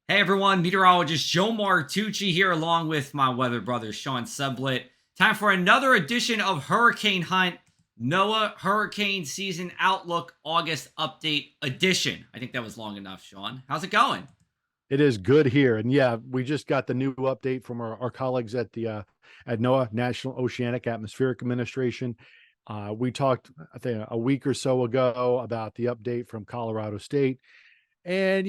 Hey everyone, meteorologist Joe Martucci here, along with my weather brother Sean Sublette. Time for another edition of Hurricane Hunt, NOAA Hurricane Season Outlook August Update Edition. I think that was long enough, Sean. How's it going? It is good here. And yeah, we just got the new update from our colleagues at the at NOAA, National Oceanic Atmospheric Administration. We talked, I think, a week or so ago about the update from Colorado State. And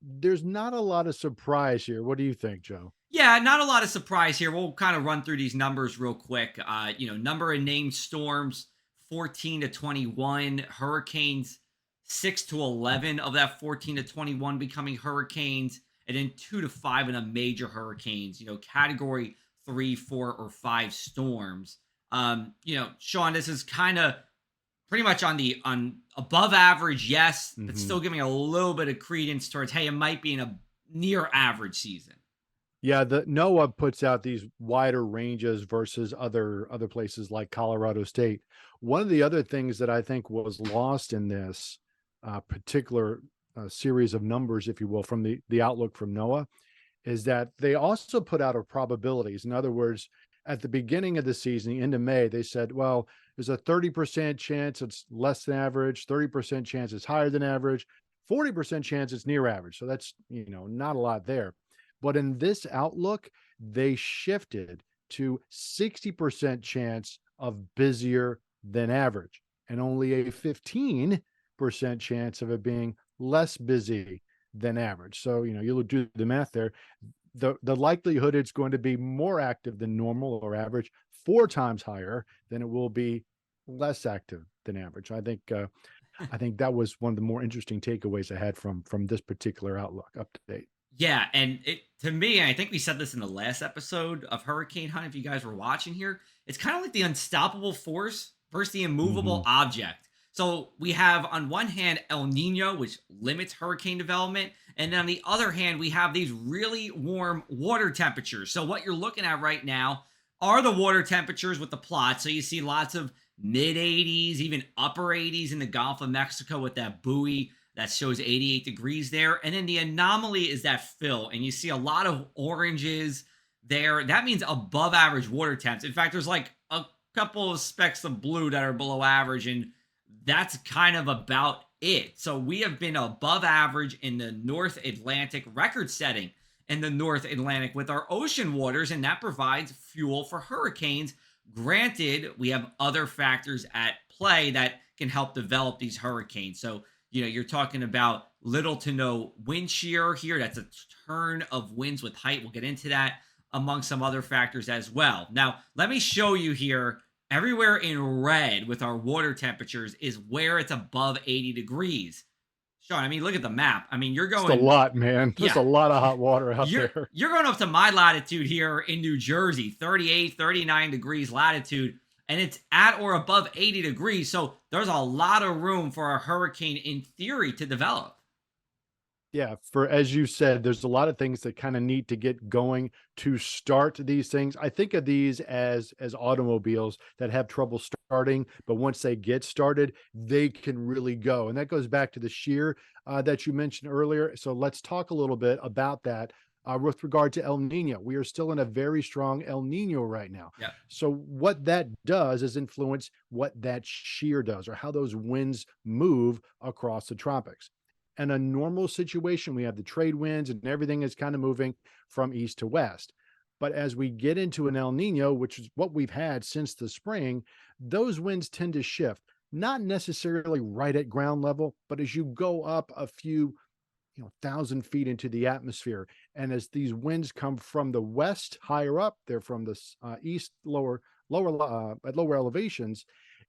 there's not a lot of surprise here. What do you think, Joe? Yeah, not a lot of surprise here. We'll kind of run through these numbers real quick. Number of named storms 14 to 21, hurricanes 6 to 11 of that 14 to 21 becoming hurricanes, and then 2 to 5 in a major hurricanes, category 3, 4, or 5 storms. Sean, this is kind of pretty much on above average, yes, but hmm still giving a little bit of credence towards, hey, it might be in a near average season. Yeah, the NOAA puts out these wider ranges versus other places like Colorado State. One of the other things that I think was lost in this particular series of numbers, if you will, from the outlook from NOAA, is that they also put out a probabilities. In other words, at the beginning of the season, the end of May, they said, well, there's a 30% chance it's less than average, 30% chance it's higher than average, 40% chance it's near average. So that's, not a lot there. But in this outlook, they shifted to 60% chance of busier than average and only a 15% chance of it being less busy than average. So, you'll do the math there. The likelihood it's going to be more active than normal or average, 4 times higher than it will be less active than average. I think that was one of the more interesting takeaways I had from this particular outlook update. Yeah, and to me, I think we said this in the last episode of Hurricane Hunt. If you guys were watching here, it's kind of like the unstoppable force versus the immovable hmm object. So we have on one hand El Nino, which limits hurricane development, and then on the other hand, we have these really warm water temperatures. So what you're looking at right now are the water temperatures with the plot. So you see lots of mid 80s, even upper 80s in the Gulf of Mexico with that buoy that shows 88 degrees there. And then the anomaly is that fill, and you see a lot of oranges there. That means above average water temps. In fact, there's like a couple of specks of blue that are below average, and that's kind of about it. So we have been above average in the North Atlantic, record setting in the North Atlantic with our ocean waters, and that provides fuel for hurricanes. Granted, we have other factors at play that can help develop these hurricanes. So you're talking about little to no wind shear here. That's a turn of winds with height. We'll get into that among some other factors as well. Now, let me show you here. Everywhere in red with our water temperatures is where it's above 80 degrees. Sean, I mean, look at the map. I mean, you're It's a going, lot, man. There's yeah, a lot of hot water out you're there. you're going up to my latitude here in New Jersey, 38, 39 degrees latitude, and it's at or above 80 degrees. So there's a lot of room for a hurricane in theory to develop. Yeah, for as you said, there's a lot of things that kind of need to get going to start these things. I think of these as automobiles that have trouble starting, but once they get started, they can really go. And that goes back to the shear that you mentioned earlier. So let's talk a little bit about that. With regard to El Nino, we are still in a very strong El Nino right now. Yeah. So, what that does is influence what that shear does or how those winds move across the tropics. In a normal situation, we have the trade winds and everything is kind of moving from east to west. But as we get into an El Nino, which is what we've had since the spring, those winds tend to shift, not necessarily right at ground level, but as you go up a few 1,000 feet into the atmosphere. And as these winds come from the west higher up, they're from the east at lower elevations.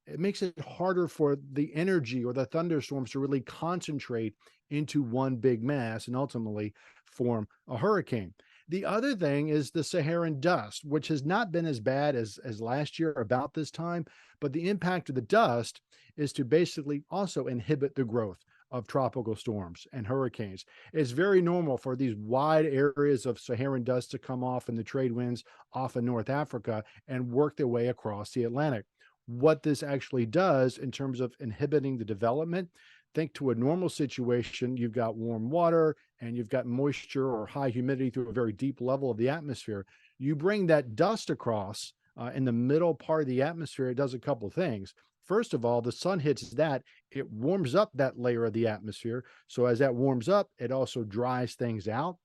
It makes it harder for the energy or the thunderstorms to really concentrate into one big mass and ultimately form a hurricane. The other thing is the Saharan dust, which has not been as bad as last year about this time, but the impact of the dust is to basically also inhibit the growth of tropical storms and hurricanes. It's very normal for these wide areas of Saharan dust to come off in the trade winds off of North Africa and work their way across the Atlantic. What this actually does in terms of inhibiting the development, think to a normal situation, you've got warm water and you've got moisture or high humidity through a very deep level of the atmosphere. You bring that dust across in the middle part of the atmosphere, it does a couple of things. First of all, the sun hits that, it warms up that layer of the atmosphere. So as that warms up, it also dries things out.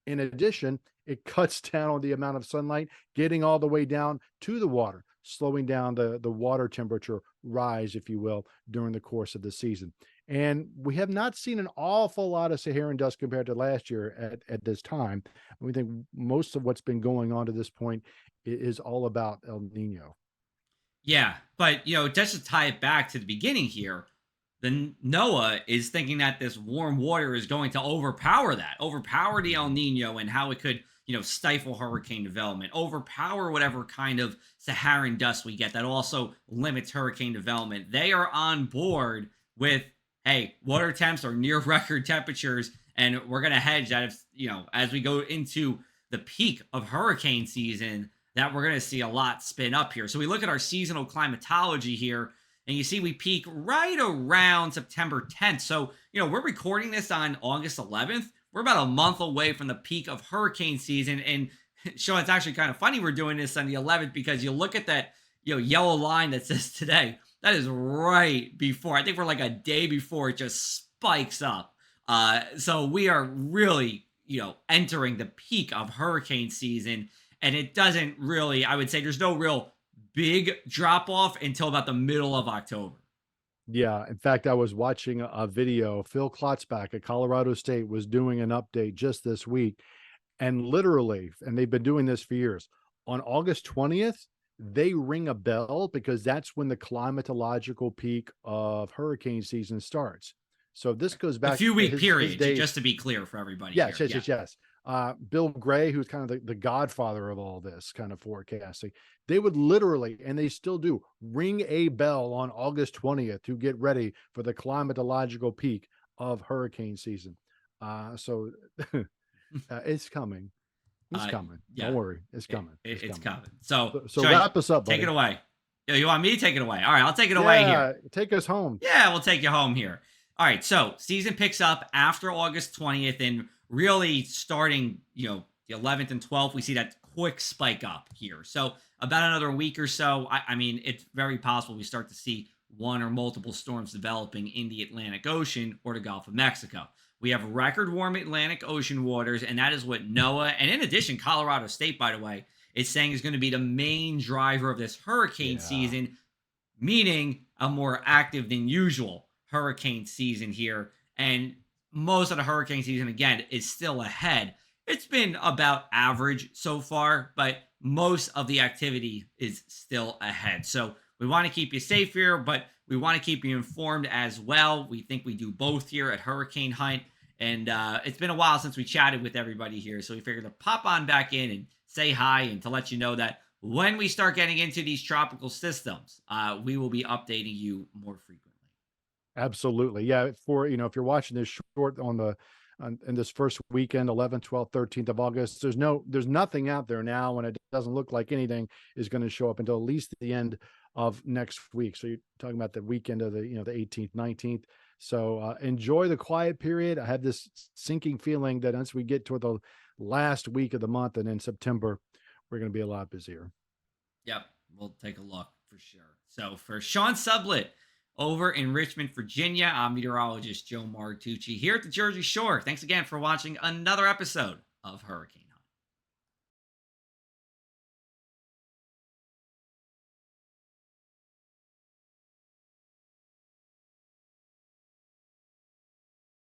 In addition, it cuts down on the amount of sunlight getting all the way down to the water, slowing down the water temperature rise, if you will, during the course of the season. And we have not seen an awful lot of Saharan dust compared to last year at this time. We think most of what's been going on to this point is all about El Nino. Yeah, but just to tie it back to the beginning here, the NOAA is thinking that this warm water is going to overpower the El Nino and how it could, stifle hurricane development, overpower whatever kind of Saharan dust we get that also limits hurricane development. They are on board with, hey, water temps are near record temperatures, and we're going to hedge that if, as we go into the peak of hurricane season, that we're going to see a lot spin up here. So we look at our seasonal climatology here, and you see we peak right around September 10th. So, we're recording this on August 11th. We're about a month away from the peak of hurricane season. And Sean, it's actually kind of funny we're doing this on the 11th because you look at that, yellow line that says today. That is right before. I think we're like a day before it just spikes up. So we are really, entering the peak of hurricane season. And it doesn't really, I would say there's no real big drop off until about the middle of October. Yeah. In fact, I was watching a video. Phil Klotzbach at Colorado State was doing an update just this week. And literally, and they've been doing this for years, on August 20th, they ring a bell because that's when the climatological peak of hurricane season starts. So this goes A back few to week his period, days. just to be clear for everybody Yes, here. yes, yes, yes. Bill Gray, who's kind of the godfather of all this kind of forecasting, they would literally, and they still do, ring a bell on August 20th to get ready for the climatological peak of hurricane season. So it's coming. It's coming. Yeah, Don't worry. It's coming. it's Coming. coming. So, So Sean, wrap us up, take buddy. it away. You want me to take it away? All right, I'll take it away here. Yeah, take us home. Yeah, we'll take you home here. All right, so season picks up after August 20th, and really starting, the 11th and 12th, we see that quick spike up here. So about another week or so, I mean, it's very possible we start to see one or multiple storms developing in the Atlantic Ocean or the Gulf of Mexico. We have record warm Atlantic Ocean waters, and that is what NOAA, and in addition, Colorado State, by the way, is saying is going to be the main driver of this hurricane season, meaning a more active than usual hurricane season here. And most of the hurricane season, again, is still ahead. It's been about average so far, but most of the activity is still ahead. So we want to keep you safe here, but we want to keep you informed as well. We think we do both here at Hurricane Hunt. And it's been a while since we chatted with everybody here. So we figured to pop on back in and say hi and to let you know that when we start getting into these tropical systems, we will be updating you more frequently. Absolutely. Yeah. For, if you're watching this short in this first weekend, 11th, 12th, 13th of August, there's nothing out there now, and it doesn't look like anything is going to show up until at least the end of next week. So you're talking about the weekend of the 18th, 19th. So enjoy the quiet period. I have this sinking feeling that once we get toward the last week of the month and in September, we're going to be a lot busier. Yep, we'll take a look for sure. So for Sean Sublette over in Richmond, Virginia, I'm meteorologist Joe Martucci here at the Jersey Shore. Thanks again for watching another episode of Hurricane.